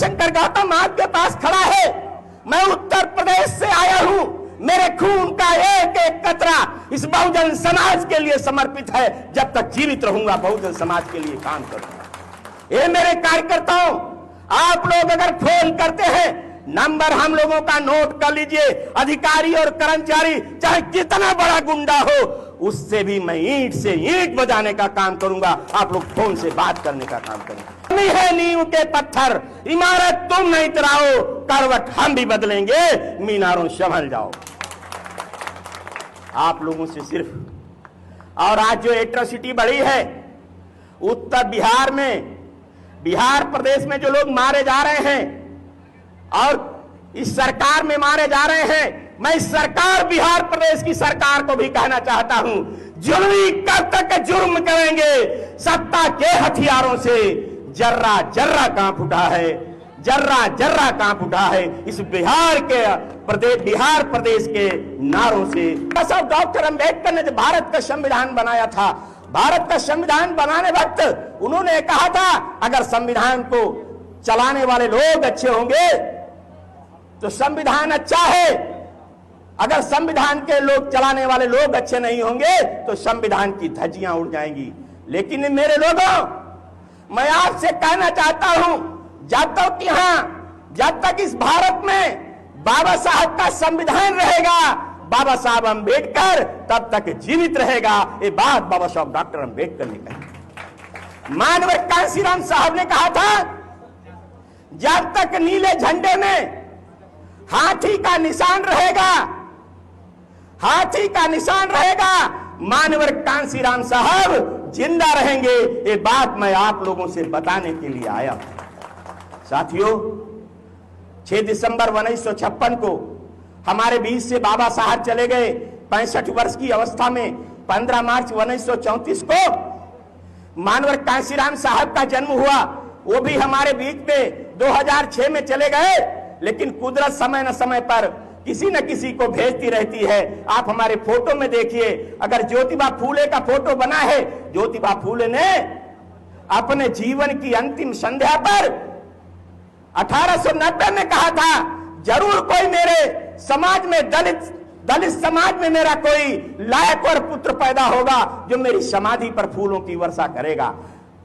रमाशंकर गौतम आपके पास खड़ा है। मैं उत्तर प्रदेश से आया हूं, मेरे खून का एक एक कतरा इस बहुजन समाज के लिए समर्पित है। जब तक जीवित रहूंगा बहुजन समाज के लिए काम करूंगा। ये मेरे कार्यकर्ताओं, आप लोग अगर फेल करते हैं, नंबर हम लोगों का नोट कर लीजिए। अधिकारी और कर्मचारी चाहे कितना बड़ा गुंडा हो, उससे भी मैं ईंट से ईंट बजाने का काम करूंगा। आप लोग फोन से बात करने का काम करेंगे। नहीं है नींव के पत्थर, इमारत तुम नहीं तराओ, करवट हम भी बदलेंगे, मीनारों संभल जाओ। आप लोगों से सिर्फ। और आज जो एट्रोसिटी बढ़ी है उत्तर बिहार में, बिहार प्रदेश में जो लोग मारे जा रहे हैं और इस सरकार में मारे जा रहे हैं, मैं इस सरकार, बिहार प्रदेश की सरकार को भी कहना चाहता हूं, जुर्मी कब तक जुर्म करेंगे? सत्ता के हथियारों से जर्रा जर्रा कांप उठा है, जर्रा जर्रा कांप उठा है इस बिहार प्रदेश के नारों से। डॉक्टर अंबेडकर ने जब भारत का संविधान बनाया था, भारत का संविधान बनाने वक्त उन्होंने कहा था अगर संविधान को चलाने वाले लोग अच्छे होंगे तो संविधान अच्छा है, अगर संविधान के लोग चलाने वाले लोग अच्छे नहीं होंगे तो संविधान की धज्जियां उड़ जाएंगी। लेकिन मेरे लोगों, मैं आपसे कहना चाहता हूं, जब तक इस भारत में बाबा साहब का संविधान रहेगा, बाबा साहब अंबेडकर तब तक जीवित रहेगा। ये बात बाबा साहब डॉक्टर अंबेडकर ने कही। मानवर कांशीराम साहब ने कहा था, जब तक नीले झंडे में हाथी का निशान रहेगा, हाथी का निशान रहेगा, मानवर कांशीराम साहब जिंदा रहेंगे। ये बात मैं आप लोगों से बताने के लिए आया हूं। साथियों, 6 दिसंबर 1956 को हमारे बीच से बाबा साहब चले गए 65 वर्ष की अवस्था में। 15 मार्च 1934 को मानवर कांशीराम साहब का जन्म हुआ, वो भी हमारे बीच में 2006 में चले गए। लेकिन कुदरत समय न समय पर किसी न किसी को भेजती रहती है। आप हमारे फोटो में देखिए, अगर ज्योतिबा फूले का फोटो बना है, ज्योतिबा फूले ने अपने जीवन की अंतिम संध्या पर 1890 में कहा था, जरूर कोई मेरे समाज में, दलित समाज में मेरा कोई लायक और पुत्र पैदा होगा जो मेरी समाधि पर फूलों की वर्षा करेगा।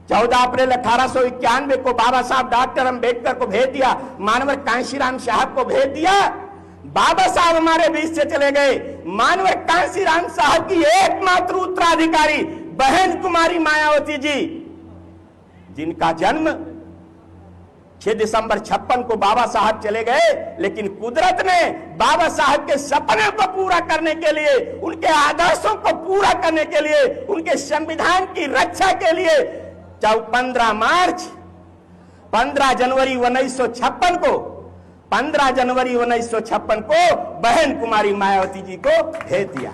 14 अप्रैल 1891 को बाबा साहब डॉक्टर अंबेडकर को भेज दिया, मानवर कांशीराम साहब को भेज दिया। बाबा साहब हमारे बीच से चले गए। मानवर कांशीराम साहब की एकमात्र उत्तराधिकारी बहन कुमारी मायावती जी, जिनका जन्म 6 दिसंबर 56 को बाबा साहब चले गए, लेकिन कुदरत ने बाबा साहब के सपने को पूरा करने के लिए, उनके आदर्शों को पूरा करने के लिए, उनके संविधान की रक्षा के लिए 15 जनवरी 1956 को 15 जनवरी 1956 को बहन कुमारी मायावती जी को भेज दिया।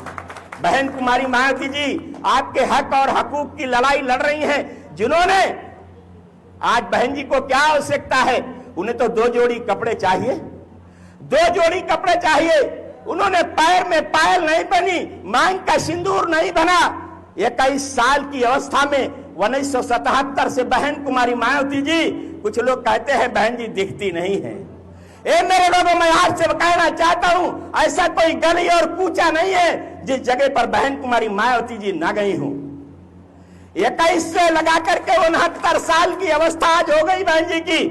बहन कुमारी मायावती जी आपके हक और हकूक की लड़ाई लड़ रही हैं, जिन्होंने आज बहन जी को क्या आवश्यकता है? उन्हें तो 2 जोड़ी कपड़े चाहिए, 2 जोड़ी कपड़े चाहिए। उन्होंने पैर में पायल नहीं बनी, मांग का सिंदूर नहीं बना। 21 साल की अवस्था में 1977 से बहन कुमारी मायावती जी, कुछ लोग कहते हैं बहन जी दिखती नहीं है। मेरे लोगों, मैं आपसे कहना चाहता हूं, ऐसा कोई गली और कूचा नहीं है जिस जगह पर बहन कुमारी मायावती जी ना गई हूं। 21 से लगा करके 69 साल की अवस्था आज हो गई बहन जी की।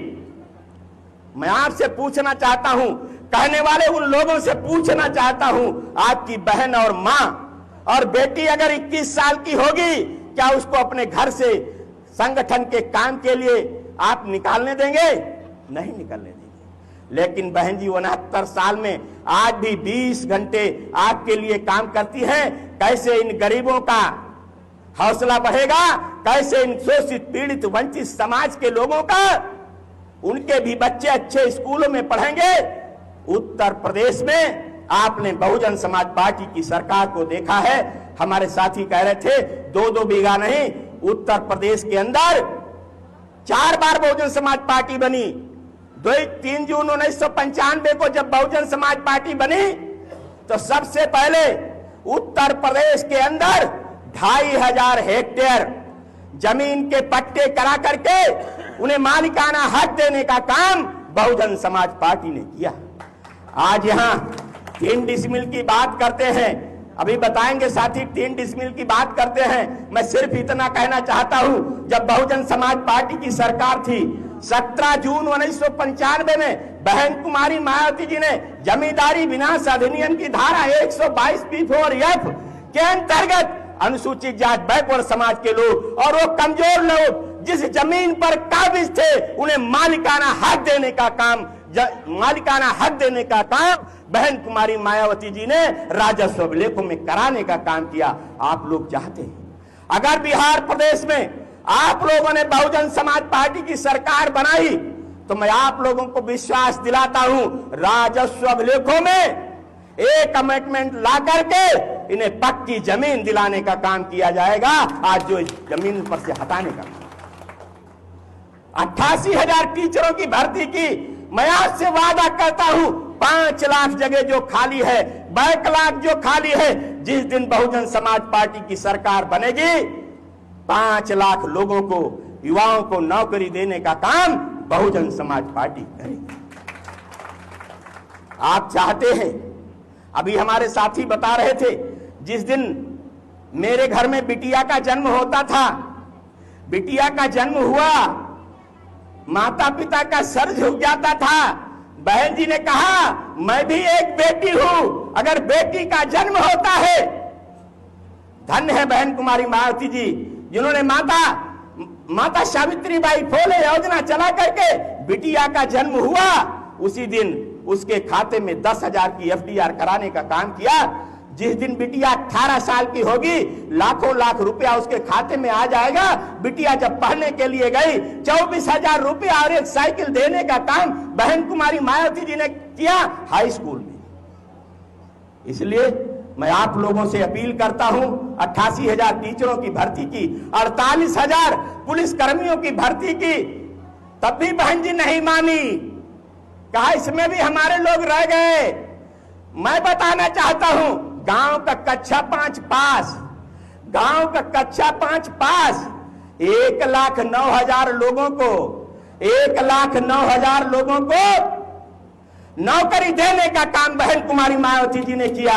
मैं आपसे पूछना चाहता हूं, कहने वाले उन लोगों से पूछना चाहता हूं, आपकी बहन और मां और बेटी अगर 21 साल की होगी, क्या उसको अपने घर से संगठन के काम के लिए आप निकालने देंगे? नहीं निकालने देंगे। लेकिन बहन जी 69 साल में आज भी 20 घंटे आपके लिए काम करती हैं। कैसे इन गरीबों का हौसला बढ़ेगा? कैसे इन शोषित, पीड़ित, वंचित समाज के लोगों का, उनके भी बच्चे अच्छे स्कूलों में पढ़ेंगे? उत्तर प्रदेश में आपने बहुजन समाज पार्टी की सरकार को देखा है। हमारे साथी कह रहे थे 2-2 बीघा नहीं, उत्तर प्रदेश के अंदर 4 बार बहुजन समाज पार्टी बनी। 3 जून 1995 को जब बहुजन समाज पार्टी बनी तो सबसे पहले उत्तर प्रदेश के अंदर 2500 हेक्टेयर जमीन के पट्टे करा करके उन्हें मालिकाना हक देने का काम बहुजन समाज पार्टी ने किया। आज यहां 3 डिसमिल की बात करते हैं, अभी बताएंगे साथी 3 डिसमिल की बात करते हैं। मैं सिर्फ इतना कहना चाहता हूं, जब बहुजन समाज पार्टी की सरकार थी 17 जून 1995 में बहन कुमारी मायावती जी ने जमींदारी विनाश अधिनियम की धारा 122(b)(4)(f) के अंतर्गत अनुसूचित जाति बैकवर्ड समाज के लोग और वो कमजोर लोग जिस जमीन पर काबिज थे उन्हें मालिकाना हक देने का काम बहन कुमारी मायावती जी ने राजस्व अभिलेखों में कराने का काम किया। आप लोग चाहते हैं अगर बिहार प्रदेश में आप लोगों ने बहुजन समाज पार्टी की सरकार बनाई तो मैं आप लोगों को विश्वास दिलाता हूं, राजस्व अभिलेखों में एक अमेंडमेंट ला करके इन्हें पक्की जमीन दिलाने का काम किया जाएगा। आज जो जमीन पर से हटाने का 88,000 टीचरों की भर्ती की, मैं आज से वादा करता हूं 5 लाख जगह जो खाली है, बैकलॉग जो खाली है, जिस दिन बहुजन समाज पार्टी की सरकार बनेगी 5 लाख लोगों को, युवाओं को नौकरी देने का काम बहुजन समाज पार्टी करेगी। आप चाहते हैं, अभी हमारे साथी बता रहे थे, जिस दिन मेरे घर में बिटिया का जन्म होता था, बिटिया का जन्म हुआ, माता पिता का सर झुक जाता था। बहन जी ने कहा मैं भी एक बेटी हूं, अगर बेटी का जन्म होता है, धन्य है बहन कुमारी मायावती जी जिन्होंने माता सावित्रीबाई फुले योजना चला करके बिटिया का जन्म हुआ उसी दिन उसके खाते में 10,000 की FDR कराने का काम किया। जिस दिन बिटिया 18 साल की होगी लाखों लाख रुपया उसके खाते में आ जाएगा। बिटिया जब पढ़ने के लिए गई 24,000 रुपया और एक साइकिल देने का काम बहन कुमारी मायावती जी ने किया हाई स्कूल में। इसलिए मैं आप लोगों से अपील करता हूं, 88,000 टीचरों की भर्ती की, 48,000 पुलिस कर्मियों की भर्ती की, तब भी बहन जी नहीं मानी, कहा इसमें भी हमारे लोग रह गए। मैं बताना चाहता हूं, गांव का कक्षा 5 पास, गांव का कक्षा 5 पास 1,09,000 लोगों को, 1,09,000 लोगों को नौकरी देने का काम बहन कुमारी मायावती जी ने किया।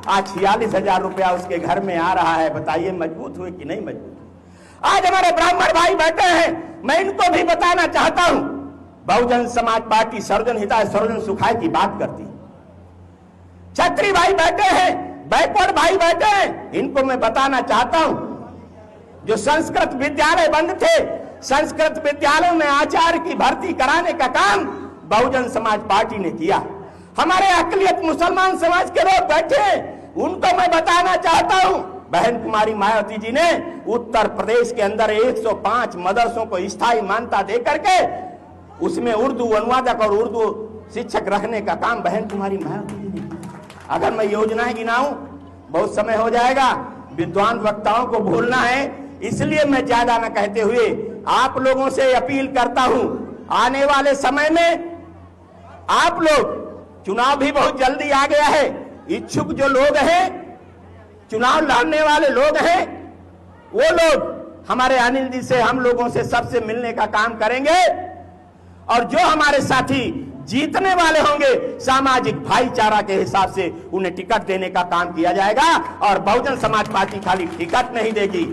आज 46,000 रुपया उसके घर में आ रहा है। बताइए मजबूत हुए कि नहीं मजबूत। आज हमारे ब्राह्मण भाई बैठे हैं, मैं इनको भी बताना चाहता हूं, बहुजन समाज पार्टी सर्वजन हिताय सर्वजन सुखाय की बात करती है। छत्री भाई बैठे हैं, बैकवर्ड भाई बैठे हैं, इनको मैं बताना चाहता हूं, जो संस्कृत विद्यालय बंद थे, संस्कृत विद्यालयों में आचार्य की भर्ती कराने का काम बहुजन समाज पार्टी ने किया। हमारे अकलियत मुसलमान समाज के लोग बैठे, उनको मैं बताना चाहता हूं, बहन कुमारी मायावती जी ने उत्तर प्रदेश के अंदर 105 मदरसों को स्थायी मान्यता देकर के उसमें उर्दू अनुवादक और उर्दू शिक्षक रखने का काम बहन कुमारी मायावती जी ने किया। अगर मैं योजनाएं गिनाऊं बहुत समय हो जाएगा, विद्वान वक्ताओं को भूलना है, इसलिए मैं ज्यादा न कहते हुए आप लोगों से अपील करता हूं, आने वाले समय में आप लोग, चुनाव भी बहुत जल्दी आ गया है, इच्छुक जो लोग हैं, चुनाव लड़ने वाले लोग हैं, वो लोग हमारे अनिल जी से, हम लोगों से सबसे मिलने का काम करेंगे और जो हमारे साथी जीतने वाले होंगे सामाजिक भाईचारा के हिसाब से उन्हें टिकट देने का काम किया जाएगा। और बहुजन समाज पार्टी खाली टिकट नहीं देगी,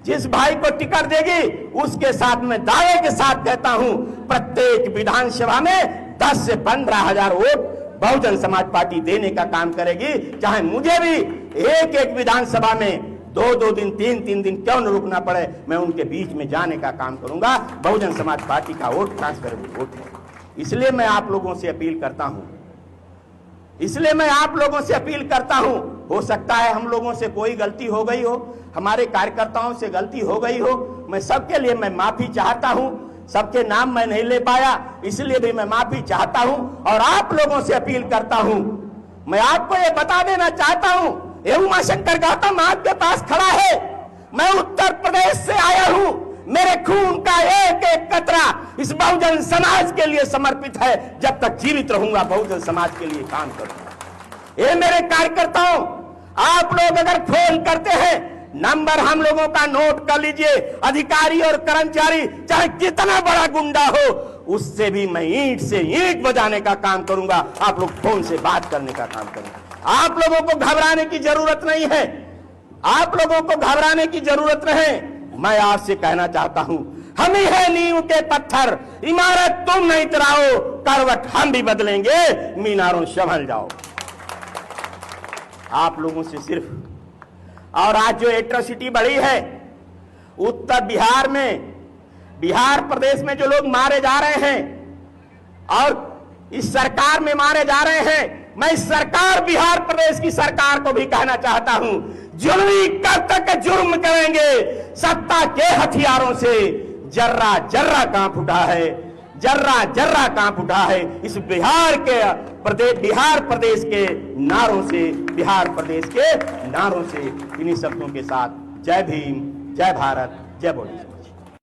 जिस भाई को टिकट देगी उसके साथ में दावे के साथ कहता हूं, प्रत्येक विधानसभा में 10 से 15,000 वोट बहुजन समाज पार्टी देने का काम करेगी। चाहे मुझे भी एक एक विधानसभा में 2-2 दिन 3-3 दिन क्यों न रुकना पड़े, मैं उनके बीच में जाने का काम करूंगा। बहुजन समाज पार्टी का वोट ट्रांसफरेबल वोट है। इसलिए मैं आप लोगों से अपील करता हूं, इसलिए मैं आप लोगों से अपील करता हूं, हो सकता है हम लोगों से कोई गलती हो गई हो, हमारे कार्यकर्ताओं से गलती हो गई हो, मैं सबके लिए मैं माफी चाहता हूं। सबके नाम मैं नहीं ले पाया, इसलिए भी मैं माफी चाहता हूं और आप लोगों से अपील करता हूं। मैं आपको ये बता देना चाहता हूं, ये उमाशंकर गौतम आपके पास खड़ा है, मैं उत्तर प्रदेश से आया हूं, मेरे खून का एक एक कतरा इस बहुजन समाज के लिए समर्पित है। जब तक जीवित रहूंगा बहुजन समाज के लिए काम करूंगा। ये मेरे कार्यकर्ताओं, आप लोग अगर फोन करते हैं, नंबर हम लोगों का नोट कर लीजिए। अधिकारी और कर्मचारी चाहे कितना बड़ा गुंडा हो, उससे भी मैं ईंट से ईंट बजाने का काम करूंगा, आप लोग फोन से बात करने का काम करूंगा। आप लोगों को घबराने की जरूरत नहीं है, आप लोगों को घबराने की जरूरत नहीं। मैं आपसे कहना चाहता हूं, हम ही है नींव के पत्थर, इमारत तुम नहीं गिराओ, करवट हम भी बदलेंगे, मीनारों संभल जाओ। आप लोगों से सिर्फ, और आज जो एट्रोसिटी बढ़ी है उत्तर बिहार में, बिहार प्रदेश में जो लोग मारे जा रहे हैं और इस सरकार में मारे जा रहे हैं, मैं इस सरकार, बिहार प्रदेश की सरकार को भी कहना चाहता हूं, जुल्मी कब तक जुर्म करेंगे? सत्ता के हथियारों से जर्रा जर्रा कांप उठा है, जर्रा जर्रा कांप उठा है इस बिहार प्रदेश के नारों से, बिहार प्रदेश के नारों से। इन्हीं शब्दों के साथ जय भीम, जय भारत, जय बोले।